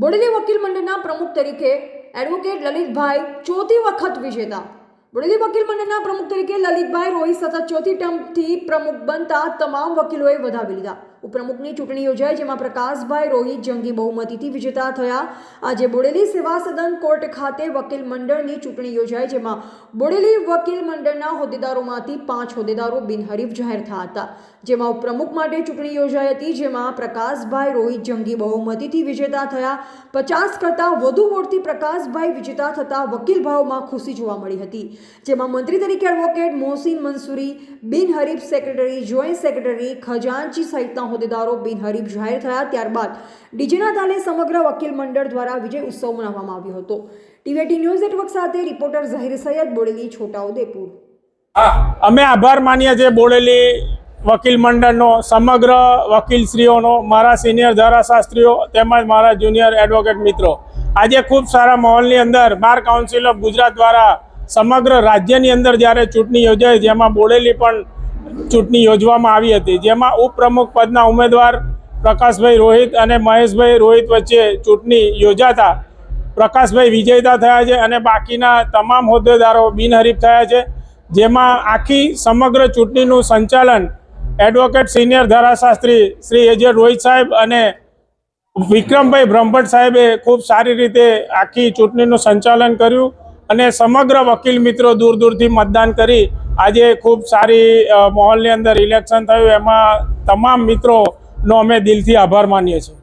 બોડેલી વકીલ મંડળના પ્રમુખ તરીકે એડવોકેટ લલિતભાઈ ચોથી વખત વિજેતા। બોડેલી વકીલ મંડળના પ્રમુખ તરીકે લલિતભાઈ રોહિત સતત ચોથી ટર્મથી પ્રમુખ બનતા તમામ વકીલોએ વધાવી લીધા। ઉપપ્રમુખની ચૂંટણી યોજાઈ, જેમાં પ્રકાશભાઈ રોહિત જંગી બહુમતીથી વિજેતા થયા। આજે બોડેલી સેવા સદન કોર્ટ ખાતે વકીલ મંડળની ચૂંટણી યોજાઈ, જેમાં બોડેલી વકીલ મંડળના હોદ્દેદારોમાંથી 5 હોદ્દેદારો બિનહરીફ જાહેર થયા હતા। જેમાં ઉપપ્રમુખ માટે ચૂંટણી યોજાઈ હતી, જેમાં પ્રકાશભાઈ રોહિત જંગી બહુમતીથી વિજેતા થયા। 50 કરતાં વધુ વોટથી પ્રકાશભાઈ વિજેતા થતાં વકીલ ભાવમાં ખુશી જોવા મળી હતી। જેમાં મંત્રી તરીકે એડવોકેટ મોહસિન મંસૂરી, બિનહરીફ સેક્રેટરી, જોઈન્ટ સેક્રેટરી, ખજાનચી સહિતના હોદ્દેદારો બિનહરીફ જાહેર થયા। ત્યારબાદ ડીજેના તાલે સમગ્ર વકીલ મંડળ દ્વારા વિજય ઉત્સવ મનાવવામાં આવ્યો હતો। ટીવી18 ન્યૂઝ નેટવર્ક સાથે રિપોર્ટર ઝહીર સૈયદ, બોડેલી, છોટાઉદેપુર। અમે આભાર માનીએ છીએ બોડેલી વકીલ મંડળનો, સમગ્ર વકીલશ્રીઓનો, મારા સિનિયર ધારાશાસ્ત્રીઓ તેમજ મારા જુનિયર એડવોકેટ મિત્રો। આજે ખૂબ સારા માહોલની અંદર બાર કાઉન્સિલ ઓફ ગુજરાત દ્વારા સમગ્ર રાજ્યની અંદર જ્યારે ચૂંટણી યોજાઈ, જેમાં બોડેલી પણ ચૂંટણી યોજવામાં આવી હતી, જેમાં ઉપપ્રમુખ પદના ઉમેદવાર પ્રકાશભાઈ રોહિત અને મહેશભાઈ રોહિત વચ્ચે ચૂંટણી યોજાતા પ્રકાશભાઈ વિજેતા થયા છે અને બાકીના તમામ હોદ્દેદારો બિનહરીફ થયા છે। જેમાં આખી સમગ્ર ચૂંટણીનું સંચાલન એડવોકેટ સિનિયર ધારાશાસ્ત્રી શ્રી એજે રોહિત સાહેબ અને વિક્રમભાઈ બ્રહ્મભટ્ટ સાહેબે ખૂબ સારી રીતે આખી ચૂંટણીનું સંચાલન કર્યું અને સમગ્ર વકીલ મિત્રો દૂર દૂરથી મતદાન કરી આજે ખૂબ સારી માહોલની અંદર ઇલેક્શન થયું। એમાં તમામ મિત્રોનો અમે દિલથી આભાર માનીએ છીએ।